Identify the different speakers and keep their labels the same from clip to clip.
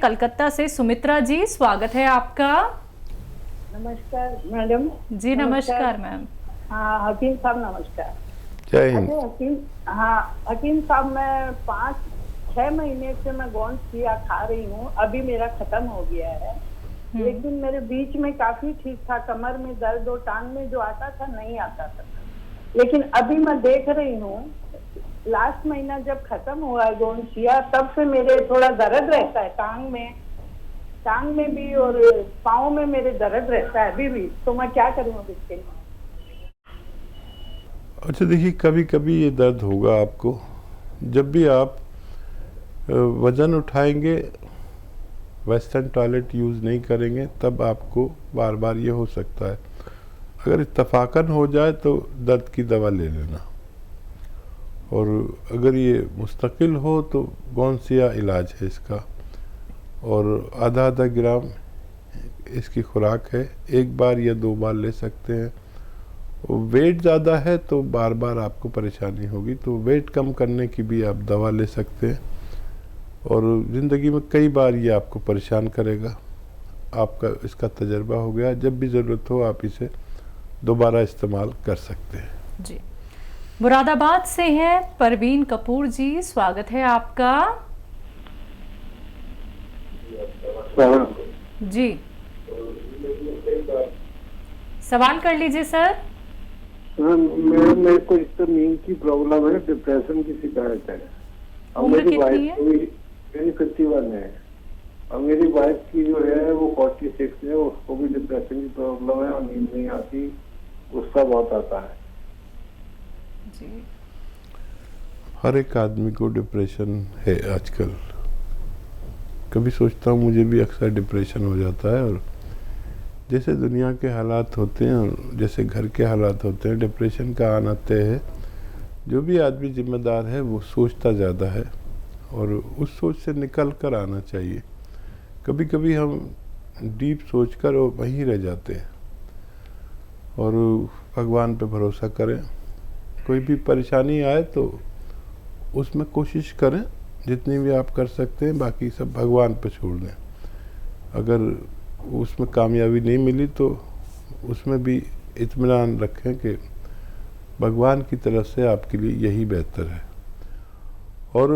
Speaker 1: कलकत्ता से सुमित्रा जी, स्वागत है आपका।
Speaker 2: नमस्कार मैडम।
Speaker 1: जी नमस्कार मैम।
Speaker 2: हाँ हकीम साहब नमस्कार।
Speaker 3: जय हिंद।
Speaker 2: हकीम साहब, मैं 5-6 महीने से मैं गोंद चिया खा रही हूँ। अभी मेरा खत्म हो गया है, लेकिन मेरे बीच में काफी ठीक था। कमर में दर्द और टांग में जो आता था नहीं आता था, लेकिन अभी मैं देख रही हूँ लास्ट महीना जब खत्म हुआ है गोंद चिया, तब से मेरे थोड़ा दर्द रहता है टांग में भी और पाँव में मेरे दर्द रहता है अभी भी। तो मैं क्या करूँ अब इसके लिए?
Speaker 3: अच्छा देखिए, कभी कभी ये दर्द होगा आपको। जब भी आप वज़न उठाएंगे, वेस्टर्न टॉयलेट यूज़ नहीं करेंगे, तब आपको बार बार ये हो सकता है। अगर इत्तफाकन हो जाए तो दर्द की दवा ले लेना, और अगर ये मुस्तकिल हो तो गोंद चिया इलाज है इसका, और आधा आधा ग्राम इसकी खुराक है। एक बार या 2 बार ले सकते हैं। वेट ज़्यादा है तो बार बार आपको परेशानी होगी, तो वेट कम करने की भी आप दवा ले सकते हैं। और ज़िंदगी में कई बार ये आपको परेशान करेगा। आपका इसका तजर्बा हो गया, जब भी ज़रूरत हो आप इसे दोबारा इस्तेमाल कर सकते हैं।
Speaker 1: जी, मुरादाबाद से हैं परवीन कपूर जी, स्वागत है आपका। जी सवाल कर लीजिए सर।
Speaker 4: मेरे को इस तरह नींद की प्रॉब्लम है, डिप्रेशन की शिकायत है। और
Speaker 1: उम्र
Speaker 4: मेरी
Speaker 1: कितनी
Speaker 4: वाइफ
Speaker 1: है?
Speaker 4: मेरी 51 है, और मेरी वाइफ की जो है वो 46 है। उसको भी डिप्रेशन की प्रॉब्लम है और नींद नहीं आती, गुस्सा बहुत आता है।
Speaker 1: जी,
Speaker 3: हर एक आदमी को डिप्रेशन है आजकल। कभी सोचता हूँ मुझे भी अक्सर डिप्रेशन हो जाता है, और जैसे दुनिया के हालात होते हैं और जैसे घर के हालात होते हैं, डिप्रेशन का आना तय है। जो भी आदमी जिम्मेदार है वो सोचता ज़्यादा है, और उस सोच से निकल कर आना चाहिए। कभी कभी हम डीप सोचकर और वहीं रह जाते हैं, और भगवान पे भरोसा करें। कोई भी परेशानी आए तो उसमें कोशिश करें जितनी भी आप कर सकते हैं, बाकी सब भगवान पे छोड़ दें। अगर उसमें कामयाबी नहीं मिली तो उसमें भी इत्मीनान रखें कि भगवान की तरफ से आपके लिए यही बेहतर है। और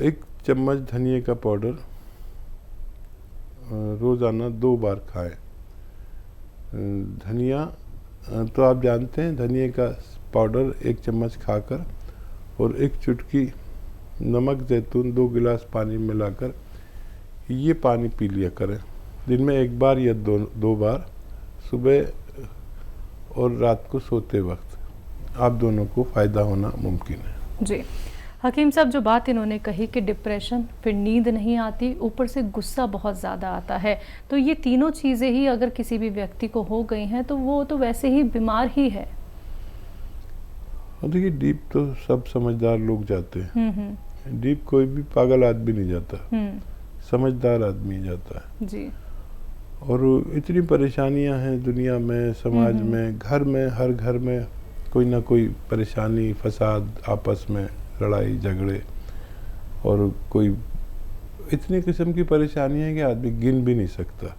Speaker 3: 1 चम्मच धनिए का पाउडर रोज़ाना 2 बार खाएं। धनिया तो आप जानते हैं, धनिए का पाउडर 1 चम्मच खाकर और 1 चुटकी नमक जैतून 2 गिलास पानी मिलाकर ये पानी पी लिया करें। दिन में 1 बार या 2 बार, सुबह और रात को सोते वक्त। आप दोनों को फ़ायदा होना मुमकिन है।
Speaker 1: जी हकीम साहब, जो बात इन्होंने कही कि डिप्रेशन, फिर नींद नहीं आती, ऊपर से गुस्सा बहुत ज़्यादा आता है, तो ये तीनों चीज़ें ही अगर किसी भी व्यक्ति को हो गई हैं तो वो तो वैसे ही बीमार ही है।
Speaker 3: देखिए, डीप तो सब समझदार लोग जाते हैं। डीप कोई भी पागल आदमी नहीं जाता, समझदार आदमी जाता है।
Speaker 1: जी,
Speaker 3: और इतनी परेशानियां हैं दुनिया में, समाज में, घर में, हर घर में कोई ना कोई परेशानी, फसाद, आपस में लड़ाई झगड़े, और कोई इतनी किस्म की परेशानी है कि आदमी गिन भी नहीं सकता।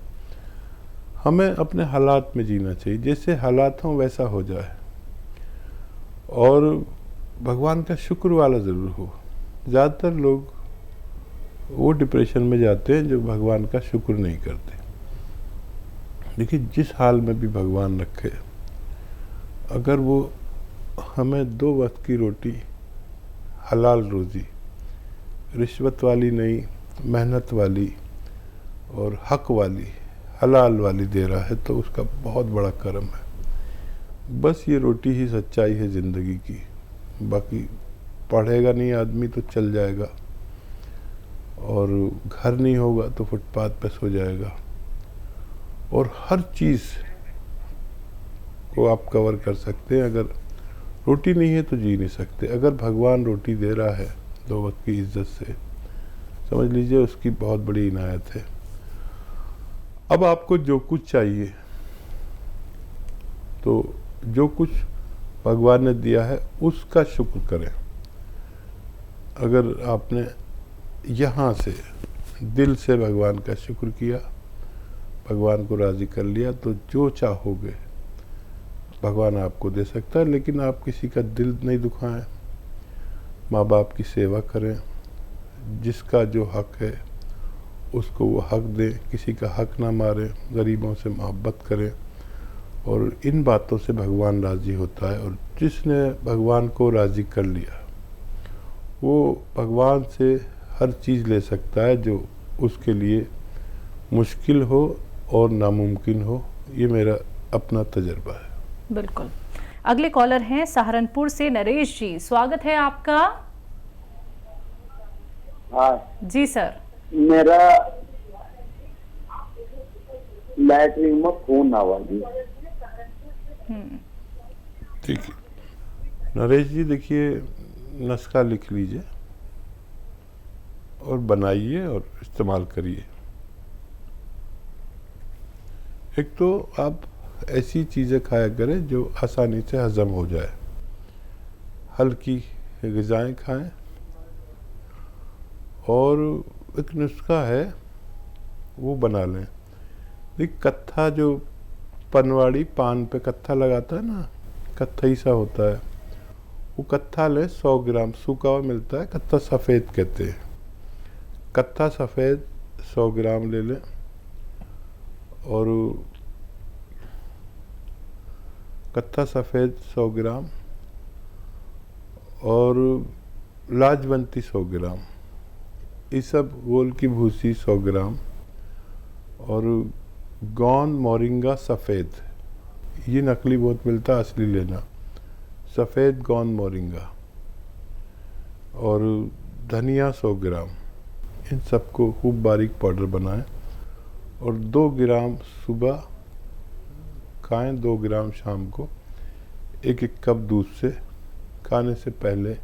Speaker 3: हमें अपने हालात में जीना चाहिए, जैसे हालात हों वैसा हो जाए, और भगवान का शुक्र वाला ज़रूर हो। ज़्यादातर लोग वो डिप्रेशन में जाते हैं जो भगवान का शुक्र नहीं करते। देखिए, जिस हाल में भी भगवान रखे, अगर वो हमें 2 वक्त की रोटी, हलाल रोज़ी, रिश्वत वाली नहीं, मेहनत वाली और हक वाली, हलाल वाली दे रहा है, तो उसका बहुत बड़ा करम है। बस ये रोटी ही सच्चाई है ज़िंदगी की। बाकी पढ़ेगा नहीं आदमी तो चल जाएगा, और घर नहीं होगा तो फुटपाथ पे सो जाएगा, और हर चीज़ को आप कवर कर सकते हैं। अगर रोटी नहीं है तो जी नहीं सकते। अगर भगवान रोटी दे रहा है 2 वक्त की इज्जत से, समझ लीजिए उसकी बहुत बड़ी इनायत है। अब आपको जो कुछ चाहिए, तो जो कुछ भगवान ने दिया है उसका शुक्र करें। अगर आपने यहाँ से दिल से भगवान का शुक्र किया, भगवान को राज़ी कर लिया, तो जो चाहोगे भगवान आपको दे सकता है। लेकिन आप किसी का दिल नहीं दुखाएं, माँ बाप की सेवा करें, जिसका जो हक है उसको वो हक दें, किसी का हक ना मारें, गरीबों से मोहब्बत करें, और इन बातों से भगवान राज़ी होता है। और जिसने भगवान को राज़ी कर लिया वो भगवान से हर चीज़ ले सकता है जो उसके लिए मुश्किल हो और नामुमकिन हो। ये मेरा अपना तजर्बा है।
Speaker 1: बिल्कुल। अगले कॉलर हैं सहारनपुर से नरेश जी, स्वागत है आपका।
Speaker 5: हाँ
Speaker 1: जी सर।
Speaker 5: मेरा लैटरिन में खून आवा जी।
Speaker 3: ठीक है नरेश जी, देखिए नुस्खा लिख लीजिए और बनाइए और इस्तेमाल करिए। एक तो आप ऐसी चीज़ें खाया करें जो आसानी से हज़म हो जाए, हल्की ग़िज़ाएँ खाएं। और एक नुस्खा है वो बना लें। देख कत्था, जो पनवाड़ी पान पे कत्था लगाता है ना, कत्थई सा होता है, वो कत्था लें 100 ग्राम, सूखा हुआ मिलता है, कत्था सफ़ेद कहते हैं। कत्था सफ़ेद 100 ग्राम ले लें। और कत्था सफ़ेद 100 ग्राम और लाजवंती 100 ग्राम, ये सब गोल की भूसी 100 ग्राम, और गौन मोरिंगा सफ़ेद, ये नकली बहुत मिलता है, असली लेना, सफ़ेद गौन मोरिंगा, और धनिया 100 ग्राम। इन सबको खूब बारीक पाउडर बनाएं और 2 ग्राम सुबह खाएं, 2 ग्राम शाम को। 1-1 कप दूध से खाने से पहले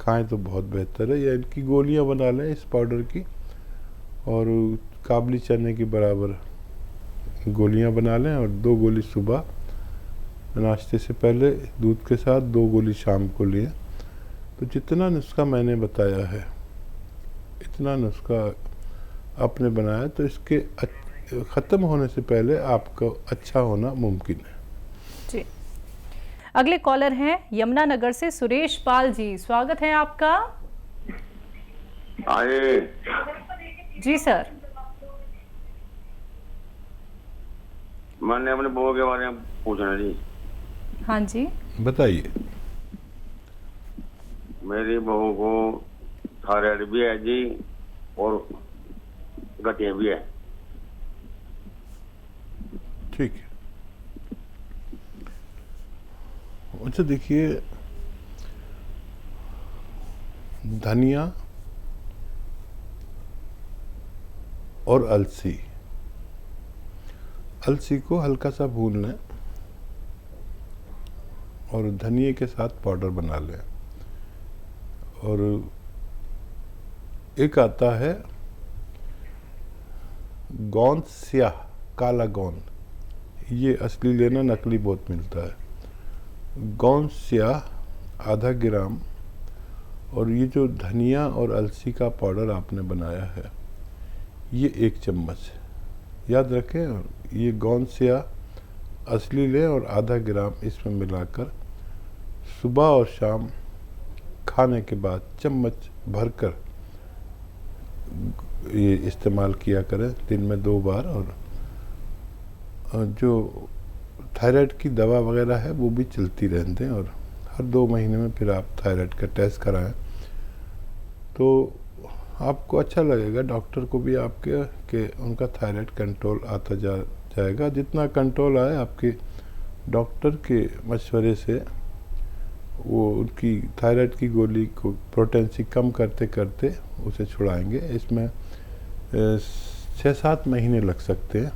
Speaker 3: खाएं तो बहुत बेहतर है। या इनकी गोलियां बना लें इस पाउडर की, और काबली चने के बराबर गोलियां बना लें, और 2 गोली सुबह नाश्ते से पहले दूध के साथ, 2 गोली शाम को लिए। तो जितना नुस्खा मैंने बताया है, इतना नुस्खा आपने बनाया, तो इसके ख़त्म होने से पहले आपको अच्छा होना मुमकिन है।
Speaker 1: जी। अगले कॉलर हैं यमुनानगर से सुरेश पाल जी, स्वागत है आपका।
Speaker 5: आए
Speaker 1: जी सर।
Speaker 5: मैंने अपने बहू के बारे में पूछना जी।
Speaker 1: हाँ जी
Speaker 3: बताइए।
Speaker 5: मेरी बहू को थायराइड भी है जी और गठिया भी है।
Speaker 3: ठीक है। अच्छा देखिए, धनिया और अलसी को हल्का सा भून लें और धनिए के साथ पाउडर बना लें। और एक आता है गोंद स्याह, काला गोंद, ये असली लेना, नकली बहुत मिलता है। गोंद स्याह आधा ग्राम, और ये जो धनिया और अलसी का पाउडर आपने बनाया है, ये 1 चम्मच याद रखें। ये गोंद स्याह असली लें और आधा ग्राम इसमें मिलाकर सुबह और शाम खाने के बाद चम्मच भरकर ये इस्तेमाल किया करें, दिन में 2 बार। और जो थायराइड की दवा वगैरह है वो भी चलती रहने दें, और हर 2 महीने में फिर आप थायराइड का टेस्ट कराएं, तो आपको अच्छा लगेगा। डॉक्टर को भी आपके कि उनका थायराइड कंट्रोल आता जाएगा। जितना कंट्रोल आए, आपके डॉक्टर के मशवरे से वो उनकी थायराइड की गोली को पोटेंसी कम करते करते उसे छुड़ाएंगे। इसमें 6-7 महीने लग सकते हैं।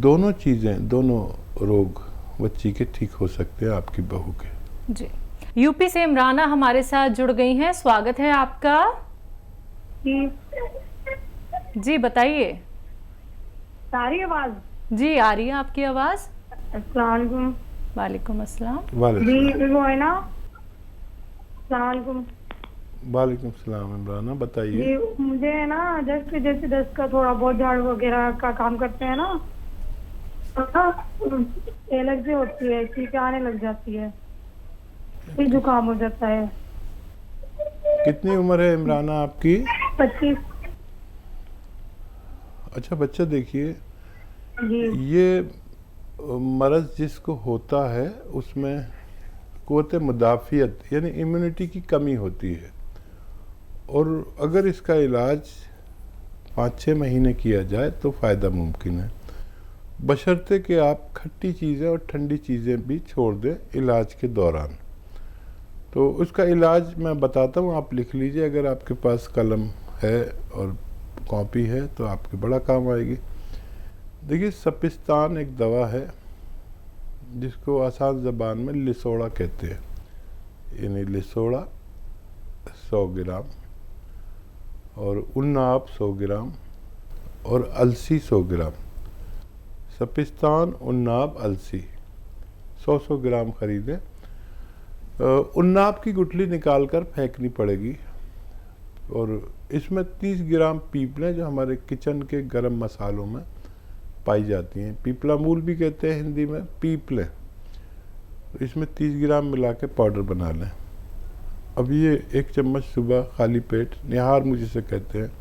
Speaker 3: दोनों चीज़ें, दोनों रोग बच्ची के ठीक हो सकते हैं, आपकी बहू के।
Speaker 1: जी। यूपी से इमराना हमारे साथ जुड़ गई हैं, स्वागत है आपका। जी बताइए।
Speaker 2: सारी आवाज
Speaker 1: जी आ रही है आपकी आवाज़।
Speaker 2: अस्सलाम वालेकुम।
Speaker 1: वालेकुम अस्सलाम।
Speaker 3: वालेकुम।
Speaker 2: जी वो है ना, अस्सलाम वालेकुम।
Speaker 3: वालेकुम सलाम इमराना, बताइए।
Speaker 6: जी मुझे है ना जस्ट जैसे दस्त का थोड़ा बहुत झाड़ू वगैरह का काम करते हैं ना, एलर्जी होती है, चीखें आने लग जाती है, फिर जुकाम हो जाता है।
Speaker 3: कितनी उम्र है इमराना आपकी?
Speaker 6: 25।
Speaker 3: अच्छा बच्चा, देखिए
Speaker 6: जी
Speaker 3: ये मर्ज़ जिसको होता है उसमें क़ुव्वत मुदाफ़ियत यानी इम्यूनिटी की कमी होती है, और अगर इसका इलाज 5-6 महीने किया जाए तो फ़ायदा मुमकिन है, बशर्ते कि आप खट्टी चीज़ें और ठंडी चीज़ें भी छोड़ दें इलाज के दौरान। तो उसका इलाज मैं बताता हूँ, आप लिख लीजिए, अगर आपके पास कलम है और कॉपी है तो आपके बड़ा काम आएगी। देखिए सपिस्तान एक दवा है जिसको आसान ज़बान में लिसोड़ा कहते हैं, यानी लिसोड़ा 100 ग्राम और उन्नाब 100 ग्राम और अलसी 100 ग्राम। सपिस्तान, उन्नाब, अलसी 100-100 ग्राम खरीदें। उन्नाब की गुठली निकाल कर फेंकनी पड़ेगी, और इसमें 30 ग्राम पीपलें जो हमारे किचन के गरम मसालों में पाई जाती हैं, पीपला मूल भी कहते हैं हिंदी में, पीपलें, इसमें 30 ग्राम मिला के पाउडर बना लें। अब ये 1 चम्मच सुबह खाली पेट, निहार मुझे से कहते हैं,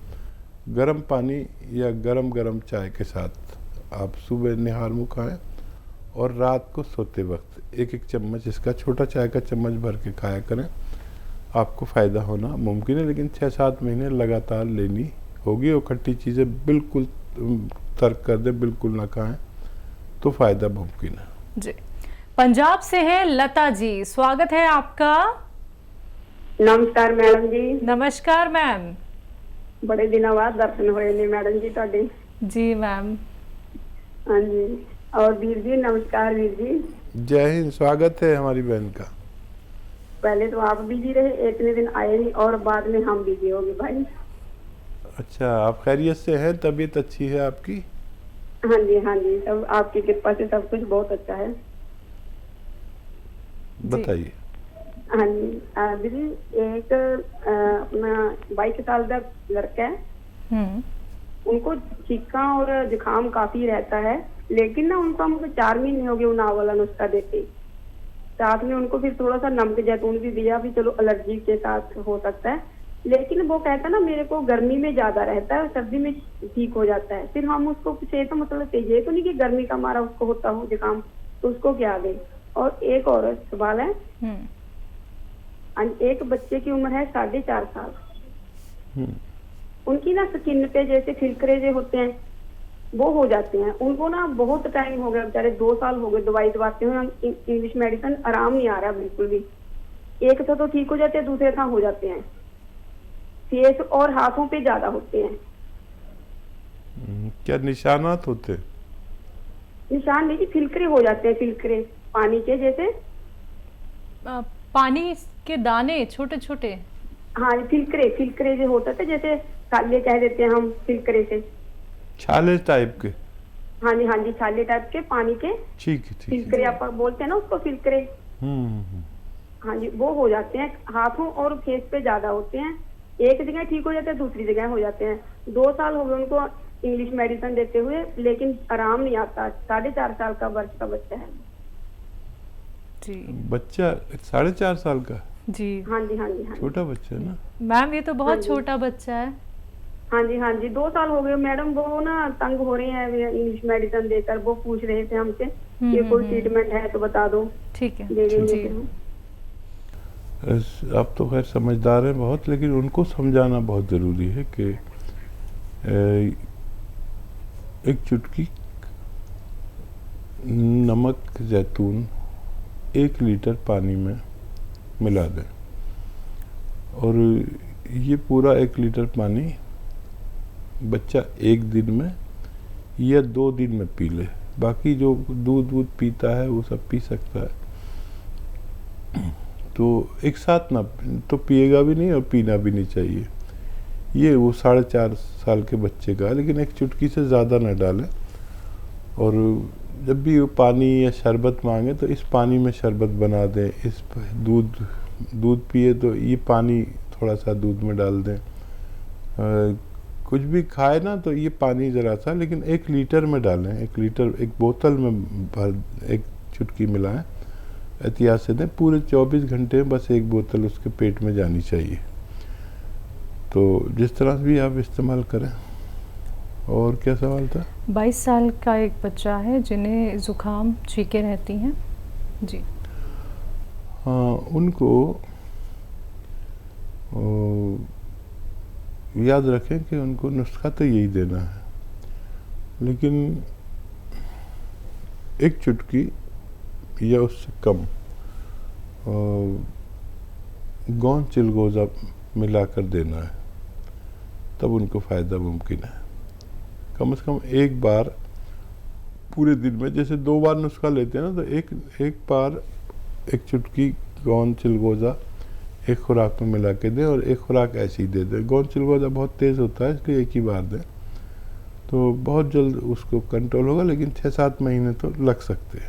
Speaker 3: गरम पानी या गरम चाय के साथ आप सुबह निहार मुँह खाएँ, और रात को सोते वक्त 1-1 चम्मच इसका छोटा चाय का चम्मच भर के खाया करें। आपको फ़ायदा होना मुमकिन है, लेकिन 6-7 महीने लगातार लेनी होगी, और खट्टी चीज़ें बिल्कुल तर्क कर दें, बिल्कुल ना खाएं, तो फ़ायदा मुमकिन है।
Speaker 1: जी, पंजाब से है लता जी, स्वागत है आपका।
Speaker 6: नमस्कार मैडम जी।
Speaker 1: नमस्कार मैम।
Speaker 6: बड़े दिनों बाद दर्शन हुए ने मैडम जी ਤੁਹਾਡੇ।
Speaker 1: जी मैम।
Speaker 6: हाँ जी, और वीर जी नमस्कार वीर जी।
Speaker 3: जय हिंद, स्वागत है हमारी बहन का।
Speaker 6: पहले तो आप बिजी रहे, इतने दिन आए नहीं, और बाद में हम बिजी हो गए भाई।
Speaker 3: अच्छा, आप खैरियत से हैं? तबीयत अच्छी है आपकी?
Speaker 6: हाँ जी, सब आपकी कृपा से सब कुछ बहुत अच्छा है।
Speaker 3: बताइए।
Speaker 6: हाँ जी दीदी, एक अपना 22 साल का लड़का है, उनको छींका और जुकाम काफी रहता है, लेकिन ना उनको हमको 4 महीने हो गए उनाव वाला नुस्खा देते, साथ में उनको फिर थोड़ा सा नमक जैतून भी दिया, भी चलो एलर्जी के साथ हो सकता है, लेकिन वो कहता ना मेरे को गर्मी में ज्यादा रहता है, सर्दी में ठीक हो जाता है। फिर हम उसको पूछे तो मतलब ये तो नहीं कि गर्मी का मारा उसको होता हो जुकाम, तो उसको क्या दे। और एक और सवाल है, एक बच्चे की उम्र है 4.5 साल, उनकी ना स्किन पे जैसे फिलकरे जो होते हैं वो हो जाते हैं, उनको ना बहुत टाइम हो गया, बेचारे 2 साल हो गए दवाई दवाते हुए, इंग्लिश मेडिसिन आराम नहीं आ रहा बिल्कुल भी। एक तो ठीक हो जाते हैं, दूसरे था हो जाते हैं, फेस और हाथों पे ज्यादा होते हैं।
Speaker 3: क्या निशानात होते?
Speaker 6: निशान नहीं, फिलकरे हो जाते हैं, फिलकरे पानी के जैसे,
Speaker 1: पानी के दाने छोटे छोटे।
Speaker 6: हाँ फिलकरे जो होता था, जैसे छाले कह देते हैं हम फिलकरे से,
Speaker 3: छाले टाइप के।
Speaker 6: हाँ जी छाले टाइप के पानी के,
Speaker 3: ठीक है।
Speaker 6: फिलकरे आप बोलते हैं ना उसको, फिलकरे। हाँ जी, वो हो जाते हैं, हाथों और फेस पे ज्यादा होते हैं, एक जगह ठीक हो जाते हैं, दूसरी जगह हो जाते हैं। 2 साल हो गए उनको इंग्लिश मेडिसिन देते हुए, लेकिन आराम नहीं आता। 4.5 साल का वर्ष का बच्चा है
Speaker 1: जी।
Speaker 3: बच्चा 4.5 साल का?
Speaker 1: जी
Speaker 6: हाँ जी
Speaker 3: छोटा बच्चा है ना
Speaker 1: मैम, ये तो बहुत छोटा बच्चा है।
Speaker 6: हाँ जी 2 साल हो गए मैडम, वो ना तंग हो रहे हैं इंग्लिश मेडिसिन देकर, वो पूछ रहे थे हमसे कि कोई ट्रीटमेंट है तो बता दो।
Speaker 1: ठीक है
Speaker 6: जी।
Speaker 3: आप तो खैर समझदार हैं बहुत, लेकिन उनको समझाना बहुत ज़रूरी है कि एक चुटकी नमक जैतून 1 लीटर पानी में मिला दें, और ये पूरा 1 लीटर पानी बच्चा 1 दिन में या 2 दिन में पी ले। बाकी जो दूध पीता है वो सब पी सकता है, तो एक साथ ना तो पिएगा भी नहीं और पीना भी नहीं चाहिए। ये वो 4.5 साल के बच्चे का, लेकिन एक चुटकी से ज़्यादा ना डालें। और जब भी वो पानी या शरबत मांगे तो इस पानी में शरबत बना दें, इस दूध पिए तो ये पानी थोड़ा सा दूध में डाल दें। कुछ भी खाए ना तो ये पानी ज़रा सा, लेकिन 1 लीटर में डालें, 1 लीटर एक बोतल में भर 1 चुटकी मिलाएं, एहतियात से दें। पूरे 24 घंटे में बस 1 बोतल उसके पेट में जानी चाहिए। तो जिस तरह से भी आप इस्तेमाल करें। और क्या सवाल था?
Speaker 1: 22 साल का एक बच्चा है जिन्हें ज़ुकाम छींकें रहती हैं जी।
Speaker 3: हाँ, उनको याद रखें कि उनको नुस्खा तो यही देना है, लेकिन 1 चुटकी या उससे कम गोंद चिलगोज़ा मिलाकर देना है, तब उनको फ़ायदा मुमकिन है। कम से कम 1 बार पूरे दिन में, जैसे 2 बार नुस्खा लेते हैं ना, तो एक बार 1 चुटकी गोंद चिलगोज़ा एक खुराक में मिला के दें, और 1 खुराक ऐसे ही दे दें। गोंद चिलगोज़ा बहुत तेज़ होता है, इसलिए 1 ही बार दें, तो बहुत जल्द उसको कंट्रोल होगा, लेकिन 6-7 महीने तो लग सकते हैं।